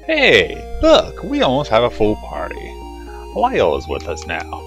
Hey, look, we almost have a full party. Lyle is with us now.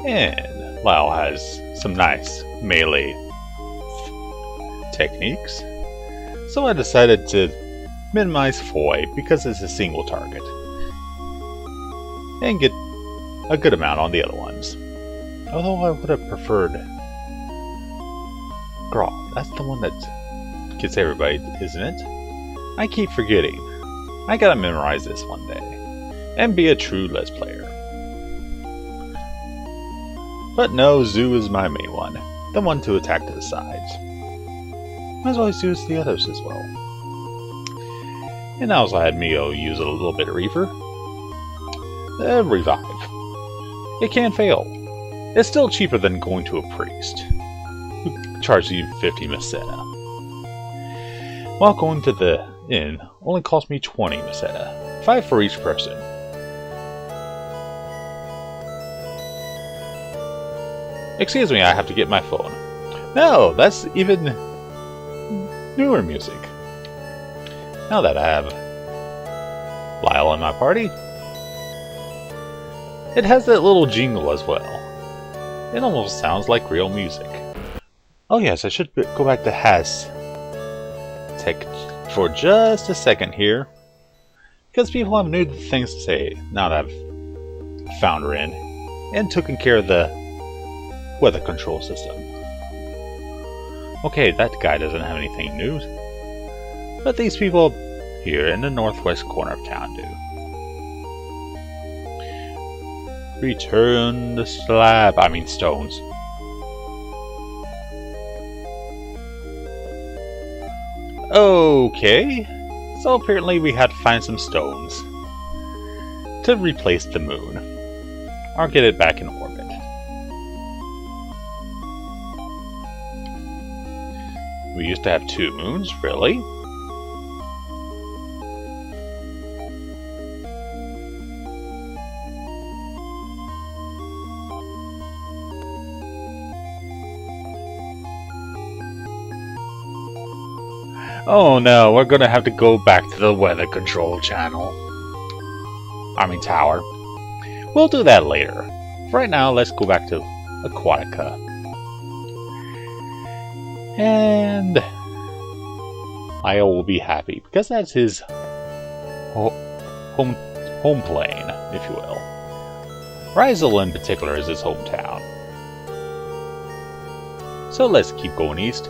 And Lyle has some nice melee techniques. So I decided to minimize Foy because it's a single target. And get a good amount on the other ones. Although I would have preferred Grawl. That's the one that gets everybody, isn't it? I keep forgetting. I gotta memorize this one day. And be a true Let's Player. But no, Zoo is my main one. The one to attack to the sides. Might as well use the others as well. And I also had Mio use a little bit of Reaver. Revive. It can't fail. It's still cheaper than going to a priest, who charges you 50 Meseta. While going to the inn only cost me 20 Meseta, 5 for each person. Excuse me, I have to get my phone. No, that's even newer music. Now that I have Lyle in my party, it has that little jingle as well. It almost sounds like real music. Oh yes, I should go back to Has Tech for just a second here, because people have new things to say now that I've found her in and taken care of the weather control system. Okay, that guy doesn't have anything new, but these people here in the northwest corner of town do. Return the stones. Okay, so apparently we had to find some stones to replace the moon, or get it back in orbit. We used to have 2 moons, really? Oh no, we're gonna have to go back to the weather control channel. Tower. We'll do that later. Right now, let's go back to Aquatica. And Lyle will be happy, because that's his home plane, if you will. Rizal in particular is his hometown. So let's keep going east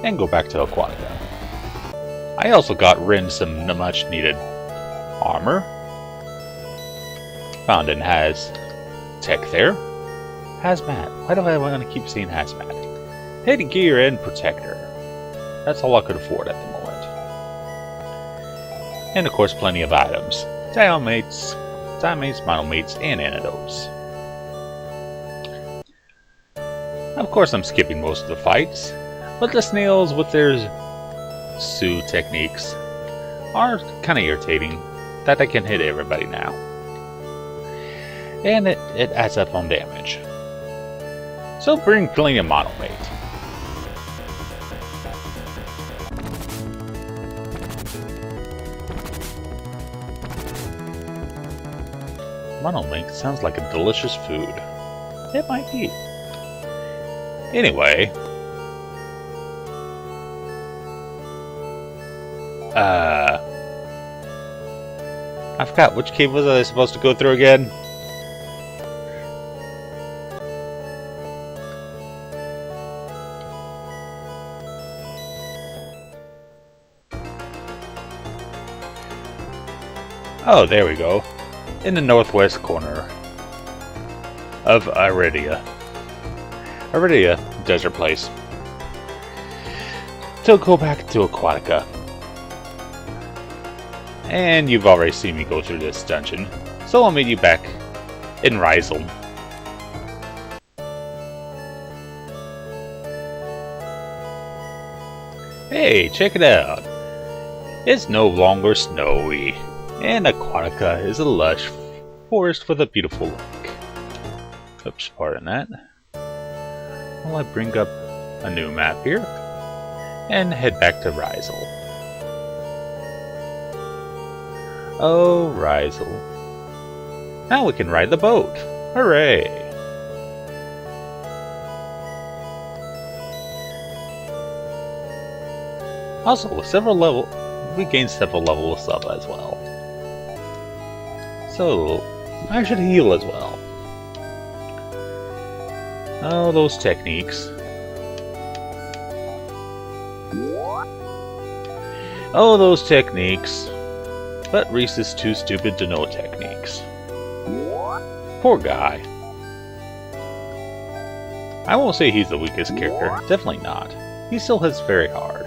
and go back to Aquatica. I also got Rin some much needed armor. Found in Has Tech there. Hazmat. Why do I want to keep saying Hazmat? Headgear and Protector. That's all I could afford at the moment. And of course plenty of items. Diamates, monomates, and antidotes. Of course I'm skipping most of the fights, but the snails with their Sue techniques are kind of irritating that I can hit everybody now. And it adds up on damage. So bring plenty of monomate. Monomate sounds like a delicious food. It might be. Anyway, I forgot, which cave was I supposed to go through again? Oh, there we go. In the northwest corner of Iridia. Iridia, desert place. So go back to Aquatica. And you've already seen me go through this dungeon, so I'll meet you back in Rizal. Hey, check it out! It's no longer snowy, and Aquatica is a lush forest with a beautiful lake. Oops, pardon that. Well, I bring up a new map here, and head back to Rizal. Oh, Rizel. Now we can ride the boat! Hooray! Also, we gained several levels up as well. So, I should heal as well. Oh, those techniques. Oh, those techniques. But Reese is too stupid to know techniques. Poor guy. I won't say he's the weakest character. Definitely not. He still hits very hard.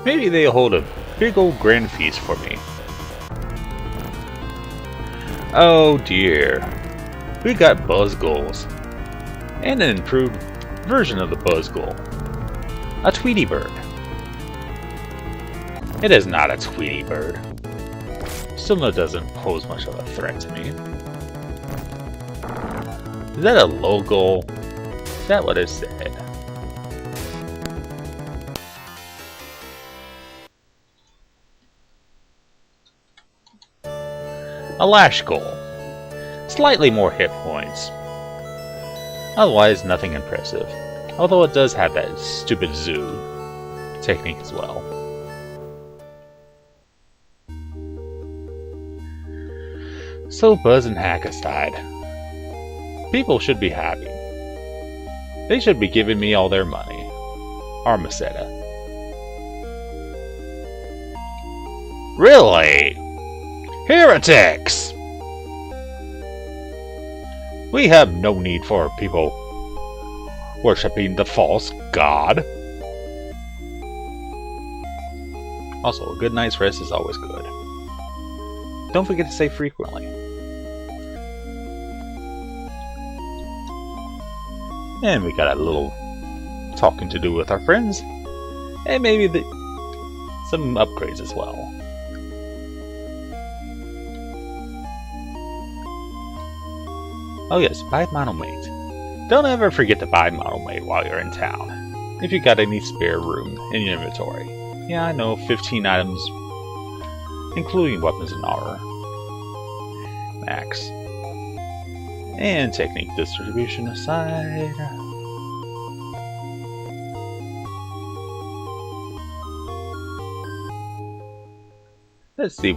Maybe they'll hold a big old grand feast for me. Oh dear. We got Buzz Gulls. And an improved version of the Buzz Gull. A Tweety Bird. It is not a Tweety Bird. Still doesn't pose much of a threat to me. Is that a logo? Is that what it said? A Lash Gull. Slightly more hit points. Otherwise, nothing impressive. Although it does have that stupid zoo technique as well. So Buzz and Hack aside, people should be happy. They should be giving me all their money. Armacetta. Really? Heretics! We have no need for people worshipping the false god. Also, a good night's rest is always good. Don't forget to save frequently. And we got a little talking to do with our friends. And maybe some upgrades as well. Oh yes, buy Monomate. Don't ever forget to buy Monomate while you're in town. If you got any spare room in your inventory. Yeah, I know, 15 items, including weapons and armor. Max. And technique distribution aside. Let's see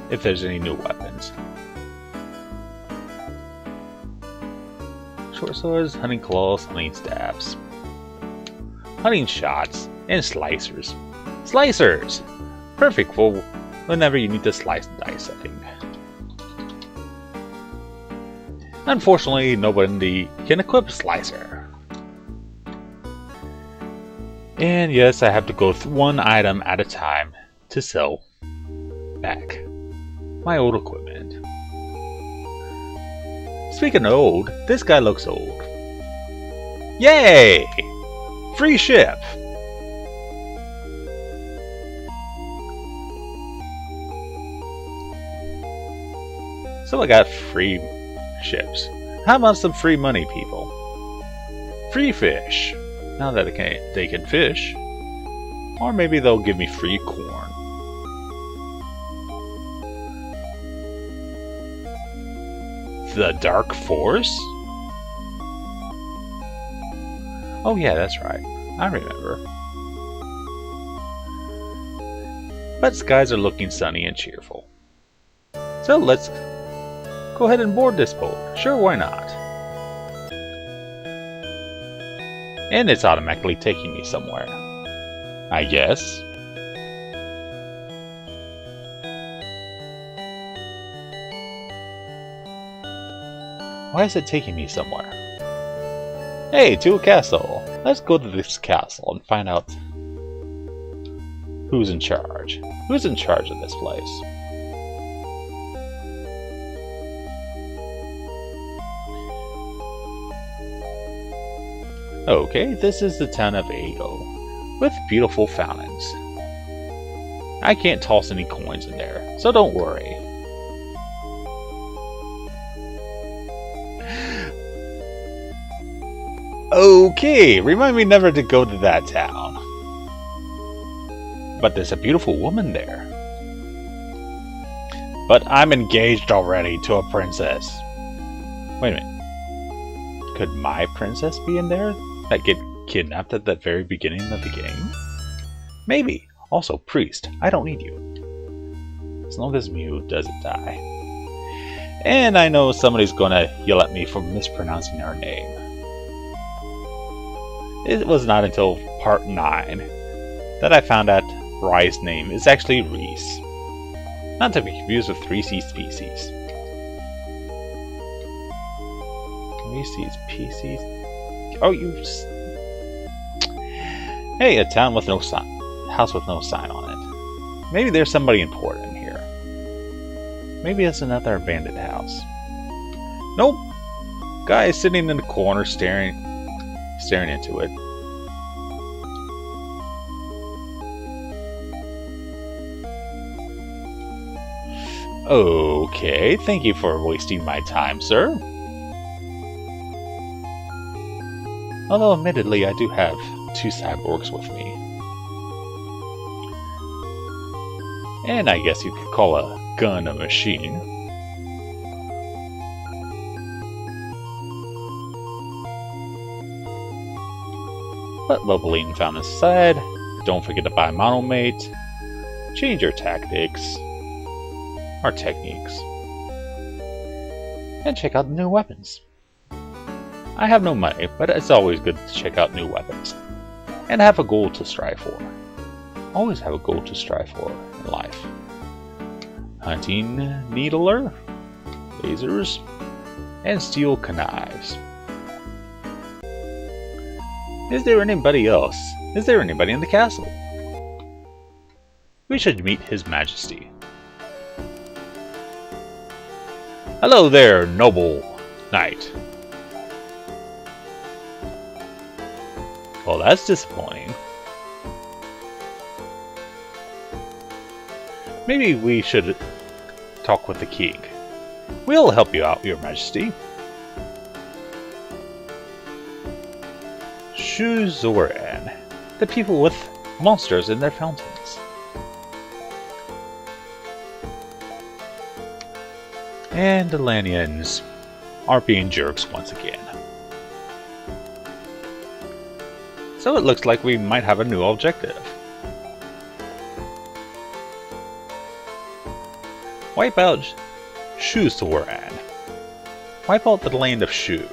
if there's any new weapons. Short swords, hunting claws, hunting staffs, hunting shots, and slicers. Slicers! Perfect for whenever you need to slice and dice, I think. Unfortunately, nobody can equip a slicer. And yes, I have to go through one item at a time to sell back my old equipment. Speaking of old, this guy looks old. Yay! Free ship! So I got free ships. How about some free money, people? Free fish. Now that they can fish. Or maybe they'll give me free corn. The Dark Force? Oh yeah, that's right. I remember. But skies are looking sunny and cheerful. So let's go ahead and board this boat. Sure, why not? And it's automatically taking me somewhere. I guess. Why is it taking me somewhere? Hey, to a castle! Let's go to this castle and find out who's in charge. Who's in charge of this place? Okay, this is the town of Ago, with beautiful fountains. I can't toss any coins in there, so don't worry. Okay, remind me never to go to that town. But there's a beautiful woman there. But I'm engaged already to a princess. Wait a minute. Could my princess be in there that get kidnapped at the very beginning of the game? Maybe. Also, priest, I don't need you. As long as Mew doesn't die. And I know somebody's gonna yell at me for mispronouncing her name. It was not until part 9 that I found out Rai's name is actually Reese. Not to be confused with 3C species. Reese's Pieces. Oh, you. Hey, a town with no sign. House with no sign on it. Maybe there's somebody important here. Maybe it's another abandoned house. Nope. Guy is sitting in the corner staring into it. Okay, thank you for wasting my time, sir. Although admittedly I do have 2 cyborgs with me. And I guess you could call a gun a machine. But leveling found aside, don't forget to buy monomate, change your tactics, or techniques, and check out the new weapons. I have no money, but it's always good to check out new weapons, and have a goal to strive for. Always have a goal to strive for in life. Hunting needler, lasers, and steel knives. Is there anybody else? Is there anybody in the castle? We should meet His Majesty. Hello there, noble knight. Well, that's disappointing. Maybe we should talk with the king. We'll help you out, Your Majesty. Shuzoran, the people with monsters in their fountains. And the Lanians are being jerks once again. So it looks like we might have a new objective. Wipe out Shuzoran. Wipe out the land of Shu.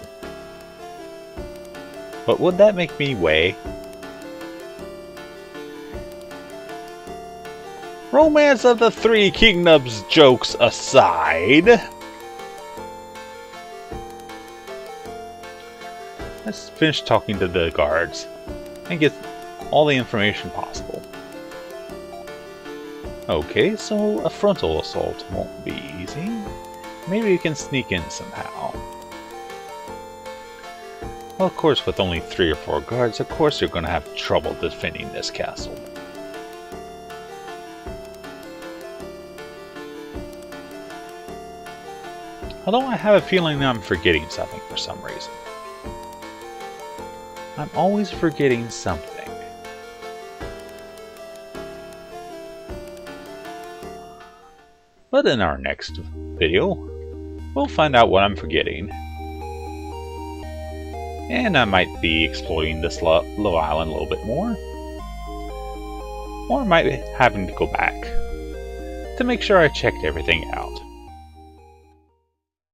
But would that make me Wei? Romance of the Three Kingdoms jokes aside, let's finish talking to the guards and get all the information possible. Okay, so a frontal assault won't be easy. Maybe we can sneak in somehow. Well, of course, with only 3 or 4 guards, of course you're going to have trouble defending this castle. Although I have a feeling I'm forgetting something for some reason. I'm always forgetting something. But in our next video, we'll find out what I'm forgetting. And I might be exploring this little island a little bit more. Or I might be having to go back to make sure I checked everything out.